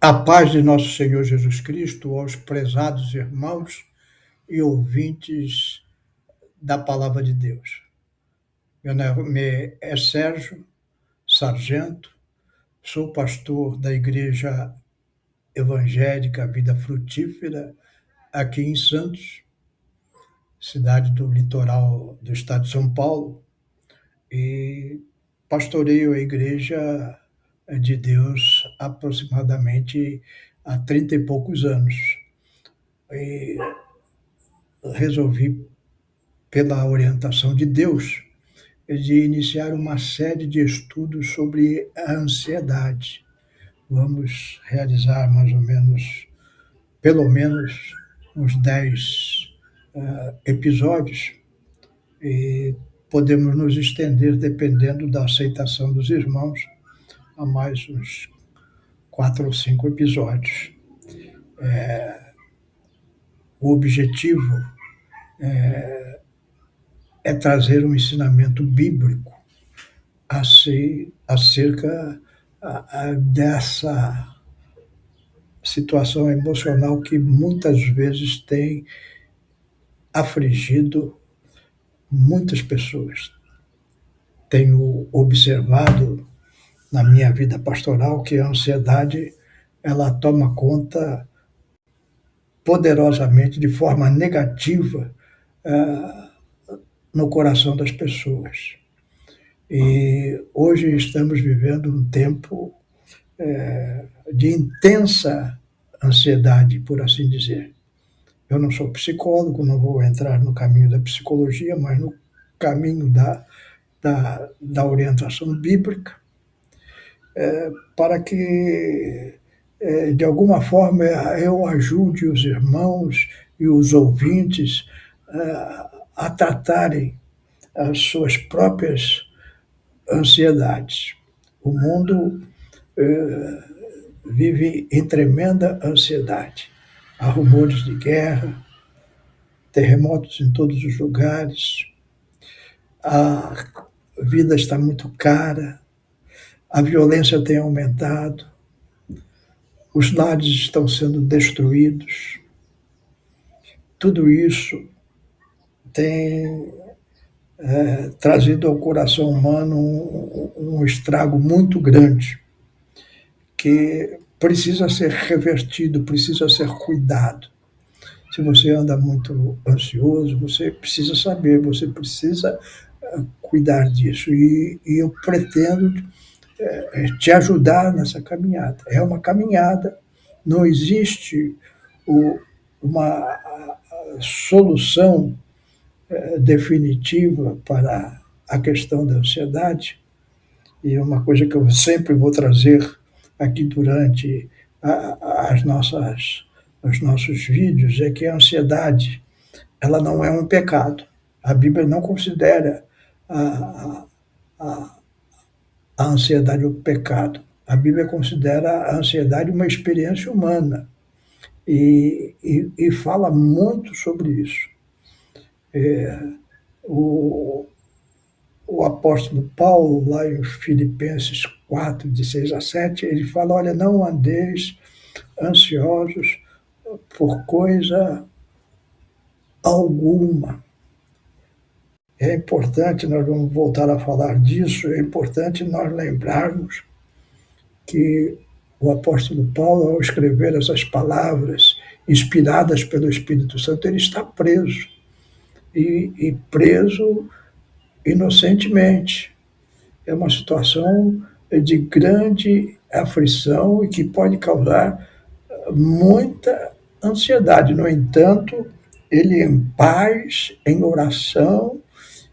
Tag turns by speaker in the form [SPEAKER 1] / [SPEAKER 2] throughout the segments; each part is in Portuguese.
[SPEAKER 1] A paz de nosso Senhor Jesus Cristo aos prezados irmãos e ouvintes da Palavra de Deus. Meu nome é Sérgio Sargento, sou pastor da Igreja Evangélica Vida Frutífera aqui em Santos, cidade do litoral do estado de São Paulo, e pastoreio a Igreja de Deus aproximadamente há 30 e poucos anos. E resolvi, pela orientação de Deus, de iniciar uma série de estudos sobre a ansiedade. Vamos realizar mais ou menos, pelo menos, uns 10 episódios, e podemos nos estender, dependendo da aceitação dos irmãos, a mais uns 4 ou 5 episódios. O objetivo é trazer um ensinamento bíblico acerca dessa situação emocional que muitas vezes tem afligido muitas pessoas. Tenho observado na minha vida pastoral que a ansiedade ela toma conta poderosamente, de forma negativa, no coração das pessoas. E hoje estamos vivendo um tempo de intensa ansiedade, por assim dizer. Eu não sou psicólogo, não vou entrar no caminho da psicologia, mas no caminho da orientação bíblica, para que, de alguma forma, eu ajude os irmãos e os ouvintes a tratarem as suas próprias ansiedades. O mundo vive em tremenda ansiedade. Há rumores de guerra, terremotos em todos os lugares, a vida está muito cara, a violência tem aumentado, os lares estão sendo destruídos. Tudo isso tem trazido ao coração humano um estrago muito grande, que precisa ser revertido, precisa ser cuidado. Se você anda muito ansioso, você precisa saber, você precisa cuidar disso. E eu pretendo te ajudar nessa caminhada. É uma caminhada, não existe uma solução definitiva para a questão da ansiedade. E uma coisa que eu sempre vou trazer aqui durante os nossos vídeos é que a ansiedade ela não é um pecado. A Bíblia não considera a, a, a ansiedade um pecado. A Bíblia considera a ansiedade uma experiência humana e fala muito sobre isso. O apóstolo Paulo, lá em Filipenses 4, de 6 a 7, ele fala, olha, não andeis ansiosos por coisa alguma. É importante, nós vamos voltar a falar disso, é importante nós lembrarmos que o apóstolo Paulo, ao escrever essas palavras inspiradas pelo Espírito Santo, ele está preso. E preso inocentemente. É uma situação de grande aflição e que pode causar muita ansiedade. No entanto, ele em paz, em oração,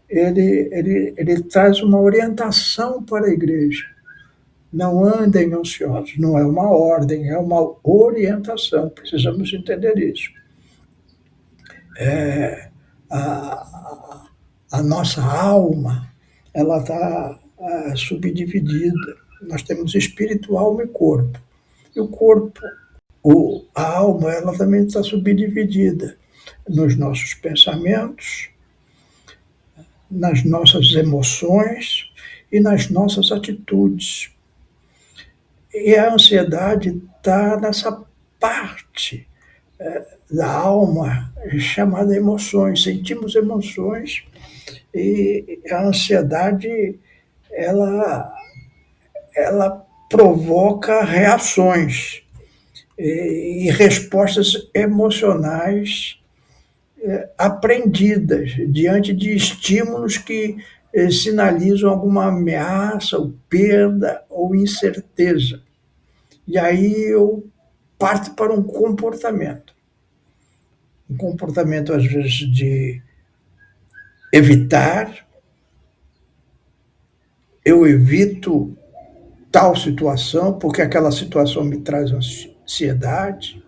[SPEAKER 1] ele traz uma orientação para a igreja. Não andem ansiosos, não é uma ordem, é uma orientação, precisamos entender isso. A nossa alma ela está subdividida. Nós temos espírito, alma e corpo. E o corpo, a alma, ela também está subdividida nos nossos pensamentos, nas nossas emoções e nas nossas atitudes. E a ansiedade está nessa parte da alma chamada emoções. Sentimos emoções e a ansiedade ela, ela provoca reações e respostas emocionais aprendidas diante de estímulos que sinalizam alguma ameaça, ou perda ou incerteza. E aí eu parto para um comportamento às vezes de evitar, eu evito tal situação porque aquela situação me traz ansiedade,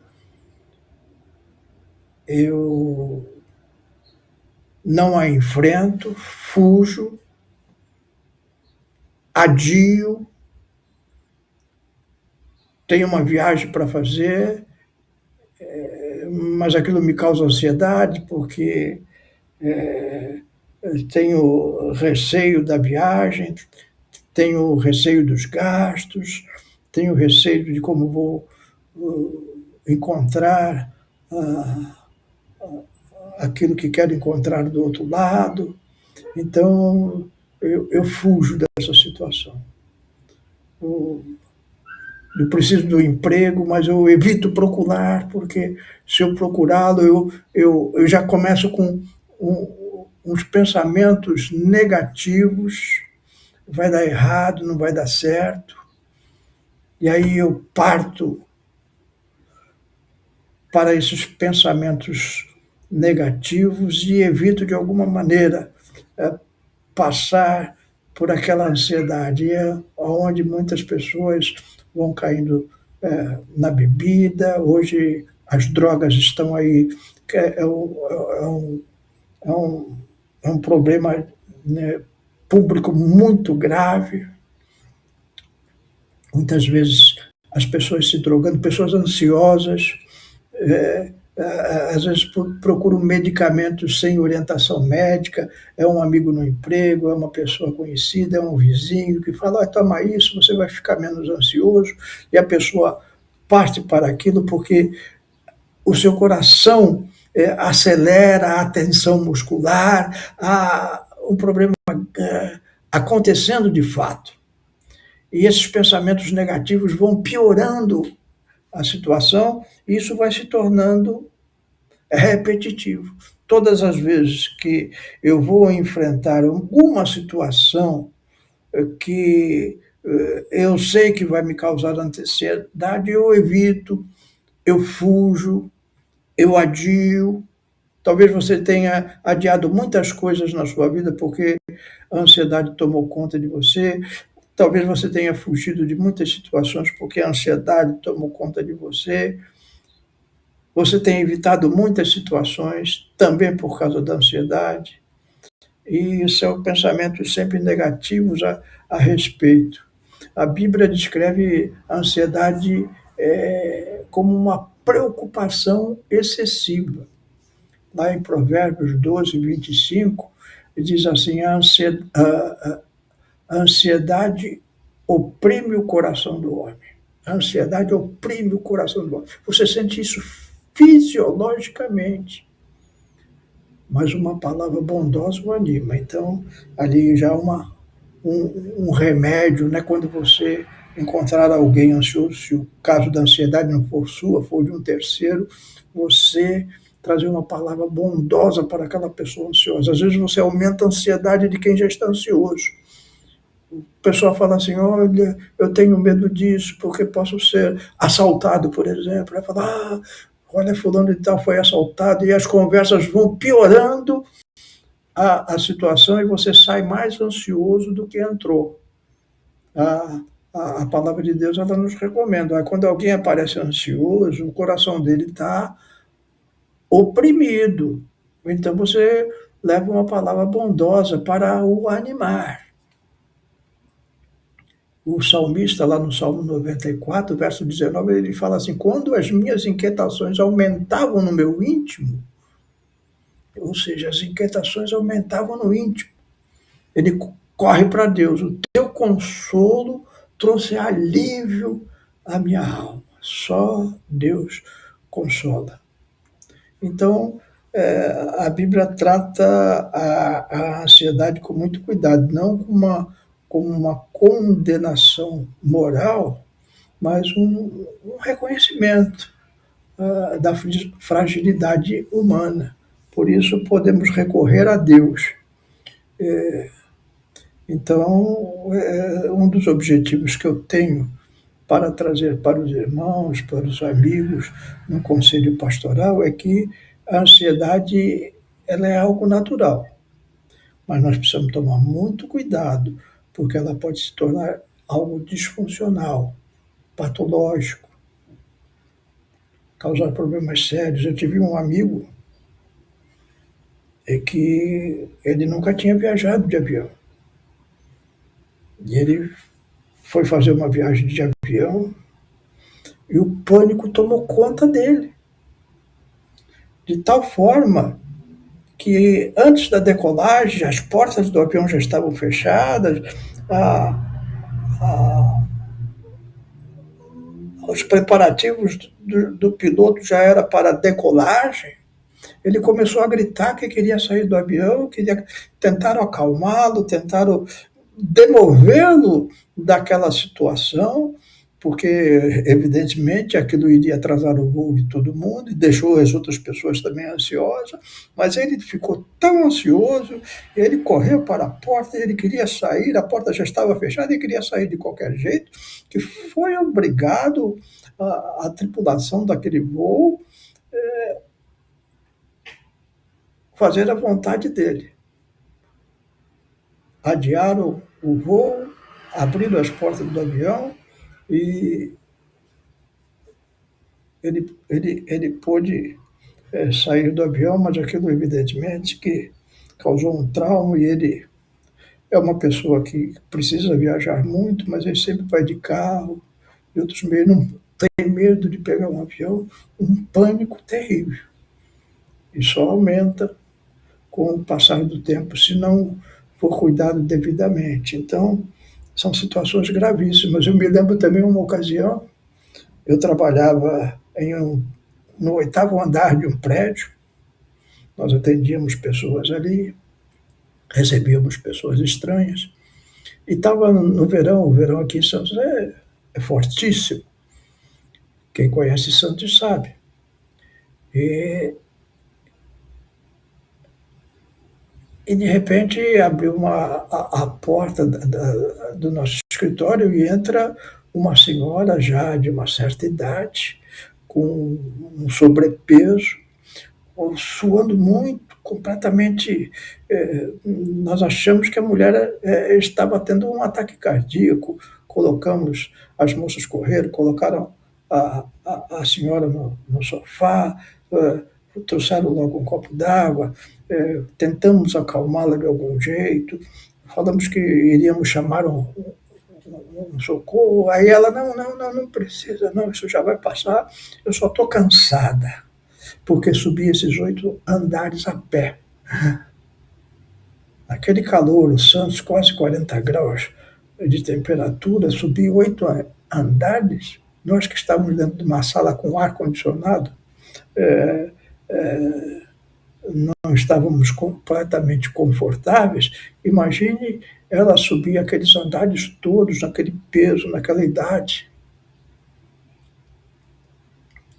[SPEAKER 1] eu não a enfrento, fujo, adio, tenho uma viagem para fazer, mas aquilo me causa ansiedade porque tenho receio da viagem, tenho receio dos gastos, tenho receio de como vou encontrar aquilo que quero encontrar do outro lado. Então, eu fujo dessa situação. Eu preciso do emprego, mas eu evito procurar, porque se eu procurá-lo, eu já começo com uns pensamentos negativos, vai dar errado, não vai dar certo. E aí eu parto para esses pensamentos negativos e evito de alguma maneira passar por aquela ansiedade, onde muitas pessoas vão caindo na bebida. Hoje as drogas estão aí, é um, é um problema, né, público muito grave. Muitas vezes as pessoas se drogando, pessoas ansiosas, às vezes procuram medicamentos sem orientação médica, é um amigo no emprego, é uma pessoa conhecida, é um vizinho que fala, toma isso, você vai ficar menos ansioso, e a pessoa parte para aquilo porque o seu coração acelera a tensão muscular, há um problema acontecendo de fato. E esses pensamentos negativos vão piorando a situação, e isso vai se tornando repetitivo. Todas as vezes que eu vou enfrentar alguma situação que eu sei que vai me causar ansiedade, eu evito, eu fujo, eu adio. Talvez você tenha adiado muitas coisas na sua vida porque a ansiedade tomou conta de você. Talvez você tenha fugido de muitas situações porque a ansiedade tomou conta de você. Você tem evitado muitas situações também por causa da ansiedade. E são pensamentos sempre negativos a respeito. A Bíblia descreve a ansiedade como uma preocupação excessiva. Lá em Provérbios 12, 25, diz assim: a ansiedade oprime o coração do homem. A ansiedade oprime o coração do homem. Você sente isso fisiologicamente, mas uma palavra bondosa o anima. Então, ali já um remédio, né? Quando você encontrar alguém ansioso, se o caso da ansiedade não for sua, for de um terceiro, você trazer uma palavra bondosa para aquela pessoa ansiosa. Às vezes você aumenta a ansiedade de quem já está ansioso. O pessoal fala assim, olha, eu tenho medo disso, porque posso ser assaltado, por exemplo. Vai falar, olha, fulano de tal foi assaltado, e as conversas vão piorando a situação e você sai mais ansioso do que entrou. A palavra de Deus, ela nos recomenda. Quando alguém aparece ansioso, o coração dele está oprimido. Então você leva uma palavra bondosa para o animar. O salmista, lá no Salmo 94, verso 19, ele fala assim: quando as minhas inquietações aumentavam no meu íntimo, ou seja, as inquietações aumentavam no íntimo, ele corre para Deus. O teu consolo trouxe alívio a minha alma. Só Deus consola. Então, a Bíblia trata a ansiedade com muito cuidado, não como uma condenação moral, mas um reconhecimento da fragilidade humana. Por isso, podemos recorrer a Deus. Então, um dos objetivos que eu tenho para trazer para os irmãos, para os amigos, no conselho pastoral, é que a ansiedade ela é algo natural, mas nós precisamos tomar muito cuidado, porque ela pode se tornar algo disfuncional, patológico, causar problemas sérios. Eu tive um amigo que ele nunca tinha viajado de avião. E ele foi fazer uma viagem de avião e o pânico tomou conta dele, de tal forma que antes da decolagem as portas do avião já estavam fechadas, a, a, os preparativos do piloto já era para a decolagem. Ele começou a gritar que queria sair do avião, tentaram acalmá-lo, tentaram demovê-lo daquela situação, porque, evidentemente, aquilo iria atrasar o voo de todo mundo e deixou as outras pessoas também ansiosas, mas ele ficou tão ansioso, ele correu para a porta, ele queria sair, a porta já estava fechada, ele queria sair de qualquer jeito, que foi obrigado a tripulação daquele voo fazer a vontade dele. Adiaram o voo, abriram as portas do avião e ele pôde sair do avião, mas aquilo evidentemente que causou um trauma e ele é uma pessoa que precisa viajar muito, mas ele sempre vai de carro e outros meios, não tem medo de pegar um avião, um pânico terrível. E só aumenta com o passar do tempo, se não for cuidado devidamente. Então, são situações gravíssimas. Eu me lembro também uma ocasião, eu trabalhava no 8º andar de um prédio, nós atendíamos pessoas ali, recebíamos pessoas estranhas, e estava no verão, o verão aqui em Santos é fortíssimo, quem conhece Santos sabe. E de repente abriu a porta do nosso escritório e entra uma senhora já de uma certa idade, com um sobrepeso, suando muito, completamente. Nós achamos que a mulher estava tendo um ataque cardíaco. Colocamos, as moças correram, colocaram a senhora no sofá, trouxeram logo um copo d'água, tentamos acalmá-la de algum jeito, falamos que iríamos chamar um socorro, aí ela, não precisa, não, isso já vai passar, eu só estou cansada, porque subi esses 8 andares a pé. Aquele calor, o Santos, quase 40 graus de temperatura, subi 8 andares, nós que estávamos dentro de uma sala com ar-condicionado, não estávamos completamente confortáveis. Imagine ela subir aqueles andares todos, naquele peso, naquela idade.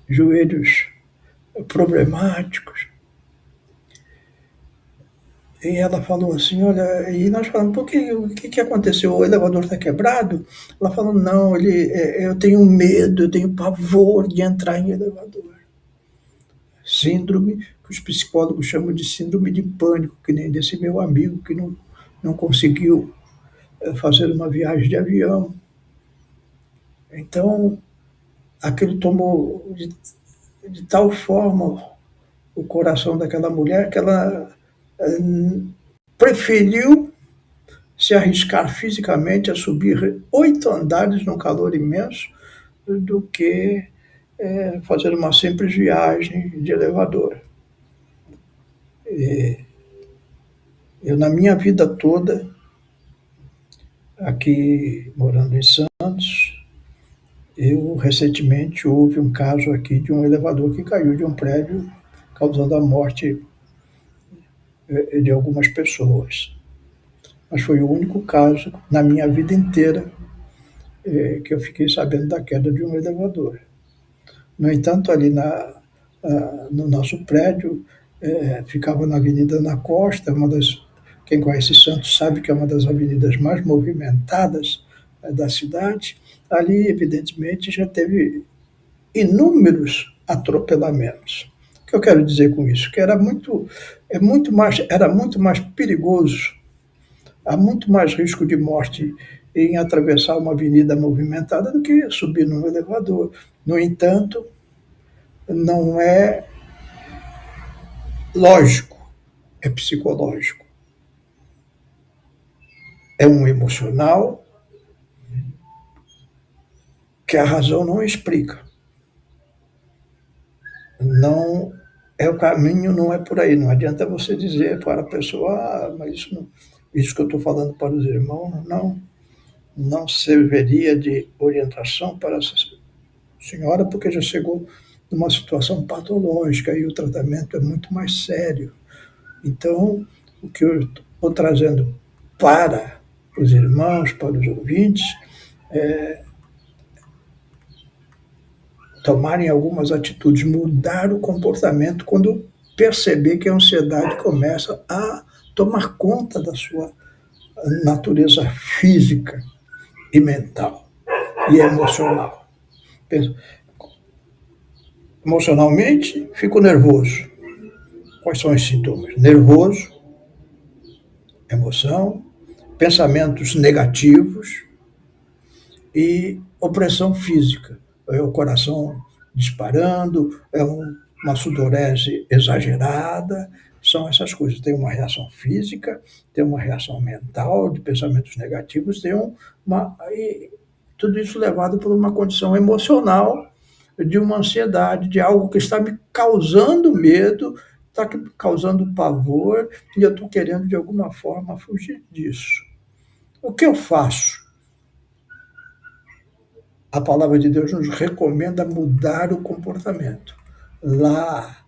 [SPEAKER 1] Joelhos problemáticos. E ela falou assim, olha, e nós falamos, o que aconteceu? O elevador está quebrado? Ela falou, não, eu tenho medo, eu tenho pavor de entrar em elevador. Síndrome, que os psicólogos chamam de síndrome de pânico, que nem desse meu amigo que não conseguiu fazer uma viagem de avião. Então, aquilo tomou de tal forma o coração daquela mulher que ela preferiu se arriscar fisicamente a subir 8 andares num calor imenso do que fazer uma simples viagem de elevador. Eu, na minha vida toda, aqui morando em Santos, Recentemente houve um caso aqui de um elevador que caiu de um prédio, causando a morte de algumas pessoas. Mas foi o único caso na minha vida inteira que eu fiquei sabendo da queda de um elevador. No entanto, ali no nosso prédio, ficava na Avenida Ana Costa, quem conhece Santos sabe que é uma das avenidas mais movimentadas da cidade. Ali, evidentemente, já teve inúmeros atropelamentos. O que eu quero dizer com isso? Que era muito mais perigoso, há muito mais risco de morte em atravessar uma avenida movimentada do que subir num elevador. No entanto, não é lógico, é psicológico. É um emocional que a razão não explica. Não é o caminho, não é por aí. Não adianta você dizer para a pessoa, mas isso que eu estou falando para os irmãos não serviria de orientação para essa senhora, porque já chegou numa situação patológica e o tratamento é muito mais sério. Então, o que eu estou trazendo para os irmãos, para os ouvintes, é tomarem algumas atitudes, mudar o comportamento quando perceber que a ansiedade começa a tomar conta da sua natureza física e mental e emocional. Emocionalmente, fico nervoso. Quais são os sintomas? Nervoso, emoção, pensamentos negativos e opressão física. É o coração disparando, uma sudorese exagerada, são essas coisas. Tem uma reação física, tem uma reação mental, de pensamentos negativos, e tudo isso levado por uma condição emocional de uma ansiedade, de algo que está me causando medo, está me causando pavor, e eu estou querendo, de alguma forma, fugir disso. O que eu faço? A palavra de Deus nos recomenda mudar o comportamento. Lá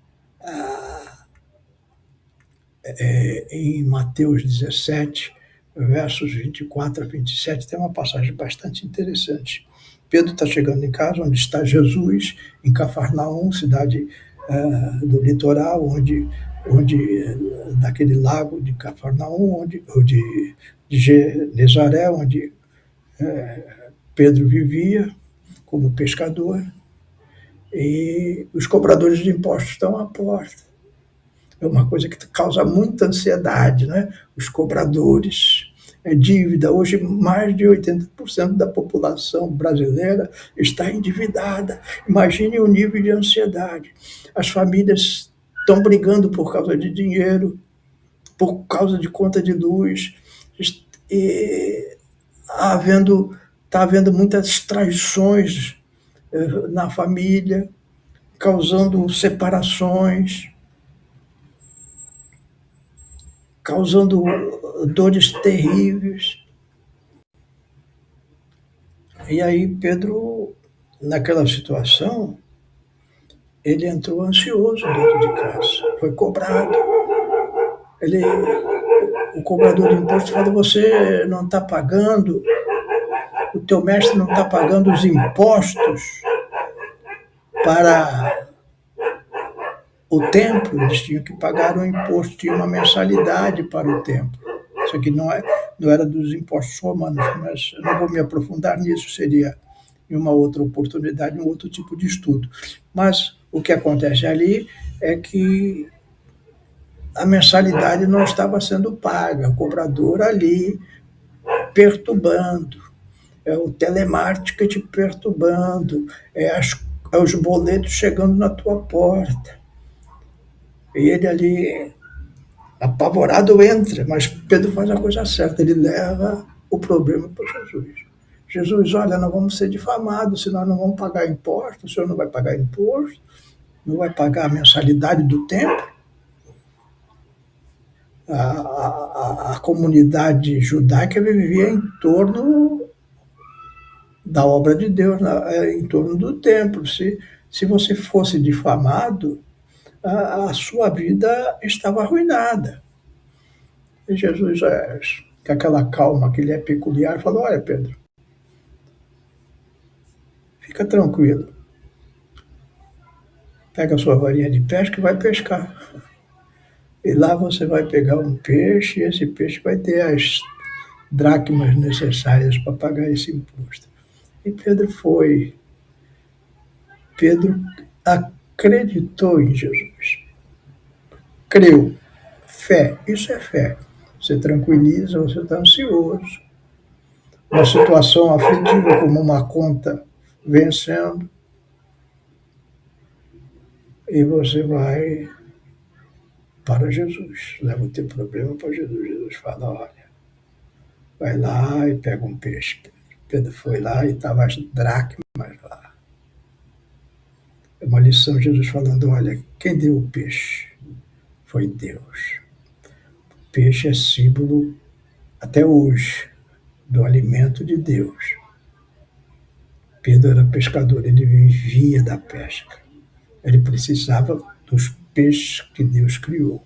[SPEAKER 1] em Mateus 17, versos 24 a 27, tem uma passagem bastante interessante. Pedro está chegando em casa, onde está Jesus, em Cafarnaum, cidade do litoral, daquele lago de Cafarnaum, de Genezaré, onde Pedro vivia como pescador, e os cobradores de impostos estão à porta. É uma coisa que causa muita ansiedade, né? Os cobradores, dívida. Hoje, mais de 80% da população brasileira está endividada. Imagine o nível de ansiedade. As famílias estão brigando por causa de dinheiro, por causa de conta de luz, e está havendo muitas traições na família, causando separações, causando dores terríveis. E aí Pedro, naquela situação, ele entrou ansioso dentro de casa, foi cobrado. O cobrador de imposto falou: você não está pagando, o teu mestre não está pagando os impostos para o templo. Eles tinham que pagar um imposto, tinha uma mensalidade para o templo. Isso aqui não era dos impostos romanos, mas eu não vou me aprofundar nisso, seria em uma outra oportunidade, um outro tipo de estudo. Mas o que acontece ali é que a mensalidade não estava sendo paga, o cobrador ali perturbando, o telemarketing perturbando, os boletos chegando na tua porta. E ele ali, apavorado, entra, mas Pedro faz a coisa certa, ele leva o problema para Jesus. Jesus, olha, nós vamos ser difamados, senão não vamos pagar imposto, o senhor não vai pagar imposto, não vai pagar a mensalidade do templo. A comunidade judaica vivia em torno da obra de Deus em torno do templo. Se você fosse difamado, a sua vida estava arruinada. E Jesus, com aquela calma que lhe é peculiar, falou: olha, Pedro, fica tranquilo, pega a sua varinha de pesca e vai pescar. E lá você vai pegar um peixe, e esse peixe vai ter as dracmas necessárias para pagar esse imposto. E Pedro foi. Pedro acreditou em Jesus. Creu. Fé. Isso é fé. Você tranquiliza, você está ansioso. Uma situação aflitiva, como uma conta vencendo, e você vai para Jesus. Leva o teu problema para Jesus. Jesus fala: olha, vai lá e pega um peixe. Pedro foi lá e estava as dracmas lá. É uma lição, Jesus falando: olha, quem deu o peixe foi Deus. O peixe é símbolo, até hoje, do alimento de Deus. Pedro era pescador, ele vivia da pesca. Ele precisava dos peixes que Deus criou.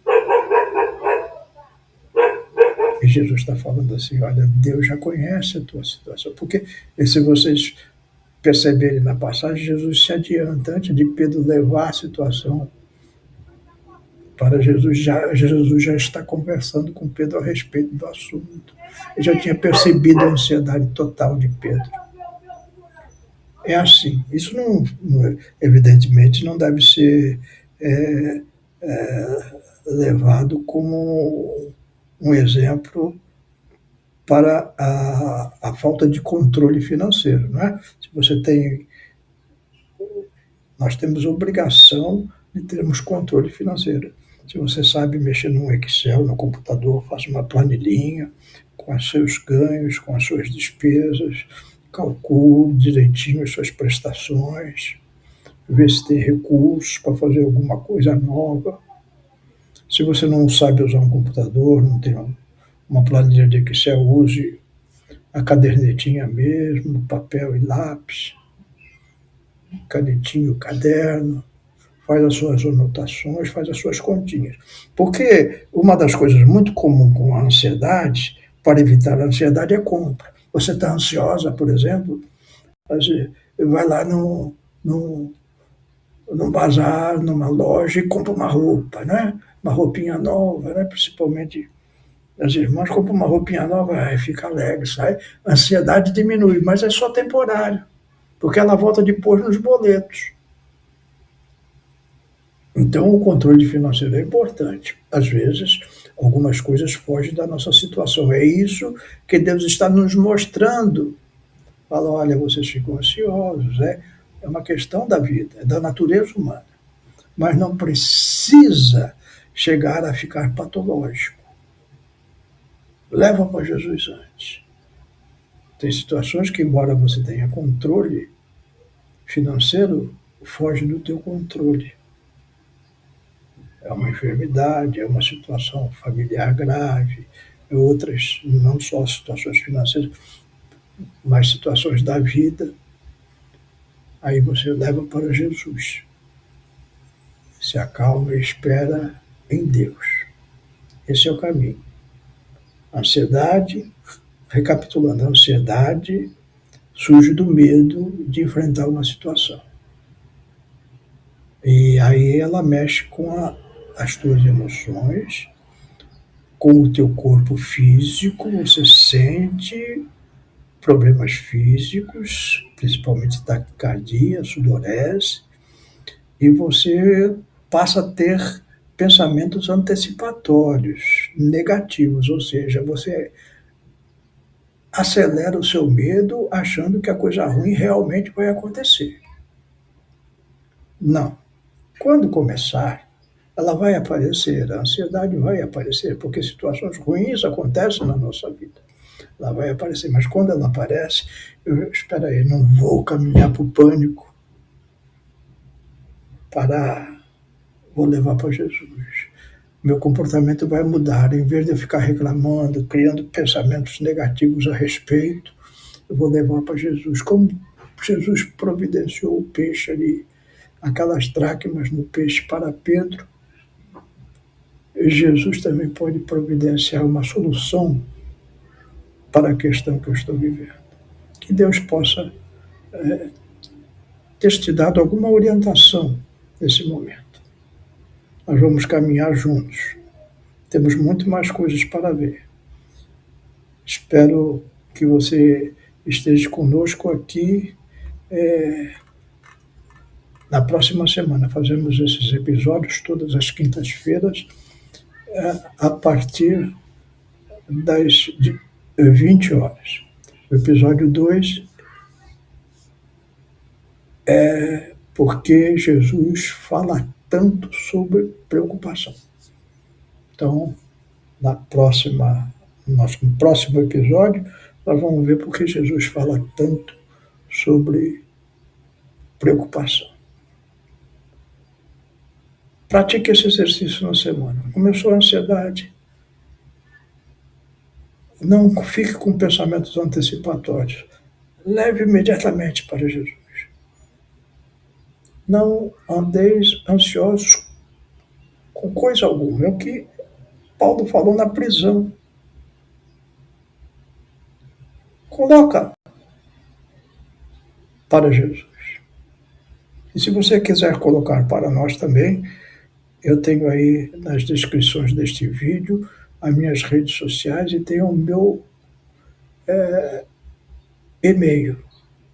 [SPEAKER 1] E Jesus está falando assim: olha, Deus já conhece a tua situação. Porque, se vocês perceberem na passagem, Jesus se adianta. Antes de Pedro levar a situação para Jesus já está conversando com Pedro a respeito do assunto. Ele já tinha percebido a ansiedade total de Pedro. É assim. Isso evidentemente, não deve ser levado como um exemplo para a falta de controle financeiro, não é? Se você tem, nós temos obrigação de termos controle financeiro. Se você sabe mexer num Excel, no computador, faça uma planilhinha com os seus ganhos, com as suas despesas, calcule direitinho as suas prestações, vê se tem recursos para fazer alguma coisa nova. Se você não sabe usar um computador, não tem uma planilha de Excel, use a cadernetinha mesmo, papel e lápis, canetinho, caderno, faz as suas anotações, faz as suas continhas. Porque uma das coisas muito comum com a ansiedade, para evitar a ansiedade, é compra. Você está ansiosa, por exemplo, vai lá num bazar, numa loja e compra uma roupa, né? Uma roupinha nova, né? Principalmente as irmãs compram uma roupinha nova, fica alegre, sai, a ansiedade diminui, mas é só temporário, porque ela volta depois nos boletos. Então, o controle financeiro é importante. Às vezes, algumas coisas fogem da nossa situação. É isso que Deus está nos mostrando. Fala: olha, vocês ficam ansiosos, é uma questão da vida, é da natureza humana. Mas não precisa chegar a ficar patológico. Leva para Jesus antes. Tem situações que, embora você tenha controle financeiro, foge do teu controle. É uma enfermidade, é uma situação familiar grave, outras, não só situações financeiras, mas situações da vida. Aí você leva para Jesus. Se acalma e espera em Deus. Esse é o caminho. Ansiedade, recapitulando, a ansiedade surge do medo de enfrentar uma situação. E aí ela mexe com as tuas emoções, com o teu corpo físico, você sente problemas físicos, principalmente taquicardia, sudorese, e você passa a ter pensamentos antecipatórios, negativos, ou seja, você acelera o seu medo achando que a coisa ruim realmente vai acontecer. Não. Quando começar, ela vai aparecer, a ansiedade vai aparecer, porque situações ruins acontecem na nossa vida. Ela vai aparecer, mas quando ela aparece, espera aí, não vou caminhar para o pânico, vou levar para Jesus. Meu comportamento vai mudar, em vez de eu ficar reclamando, criando pensamentos negativos a respeito, eu vou levar para Jesus. Como Jesus providenciou o peixe ali, aquelas dracmas no peixe para Pedro, Jesus também pode providenciar uma solução para a questão que eu estou vivendo. Que Deus possa ter te dado alguma orientação nesse momento. Nós vamos caminhar juntos. Temos muito mais coisas para ver. Espero que você esteja conosco aqui na próxima semana. Fazemos esses episódios todas as quintas-feiras, a partir das 20 horas. O episódio 2 é porque Jesus fala tanto sobre preocupação. Então, no próximo episódio, nós vamos ver porque Jesus fala tanto sobre preocupação. Pratique esse exercício na semana. Começou a ansiedade, não fique com pensamentos antecipatórios. Leve imediatamente para Jesus. Não andeis ansiosos com coisa alguma. É o que Paulo falou na prisão. Coloca para Jesus. E se você quiser colocar para nós também, eu tenho aí nas descrições deste vídeo as minhas redes sociais e tem o meu e-mail.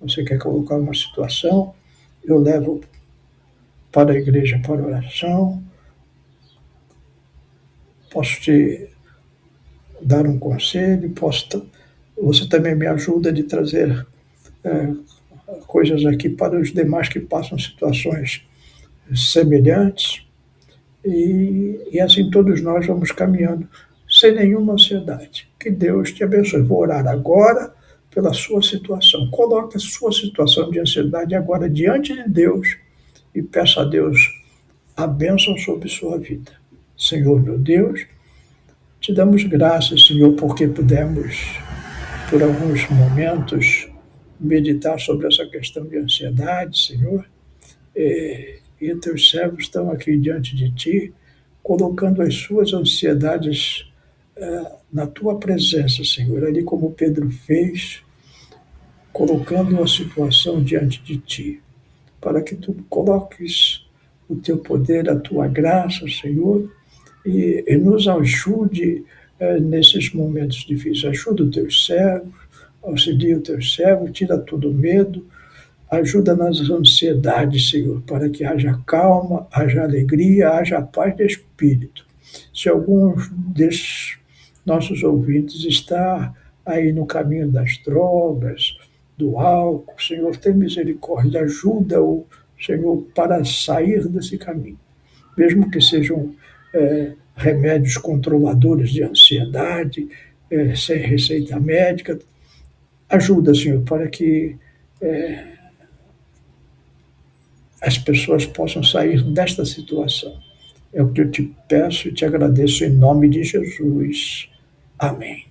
[SPEAKER 1] Você quer colocar uma situação, eu levo para a igreja para oração, posso te dar um conselho, você também me ajuda de trazer coisas aqui para os demais que passam situações semelhantes, e assim todos nós vamos caminhando sem nenhuma ansiedade. Que Deus te abençoe. Vou orar agora pela sua situação. Coloque a sua situação de ansiedade agora diante de Deus e peça a Deus a bênção sobre sua vida. Senhor, meu Deus, te damos graças, Senhor, porque pudemos, por alguns momentos, meditar sobre essa questão de ansiedade, Senhor. E teus servos estão aqui diante de Ti, colocando as suas ansiedades na Tua presença, Senhor, ali como Pedro fez, colocando a situação diante de Ti, para que Tu coloques o Teu poder, a Tua graça, Senhor, e nos ajude nesses momentos difíceis. Ajuda os Teus servos, auxilia os Teus servos, tira todo o medo, ajuda nas ansiedades, Senhor, para que haja calma, haja alegria, haja paz de espírito. Se algum desses nossos ouvintes está aí no caminho das drogas, do álcool, Senhor, tem misericórdia, ajuda-o, Senhor, para sair desse caminho. Mesmo que sejam remédios controladores de ansiedade, sem receita médica, ajuda, Senhor, para que as pessoas possam sair desta situação. É o que eu te peço e te agradeço em nome de Jesus. Amém.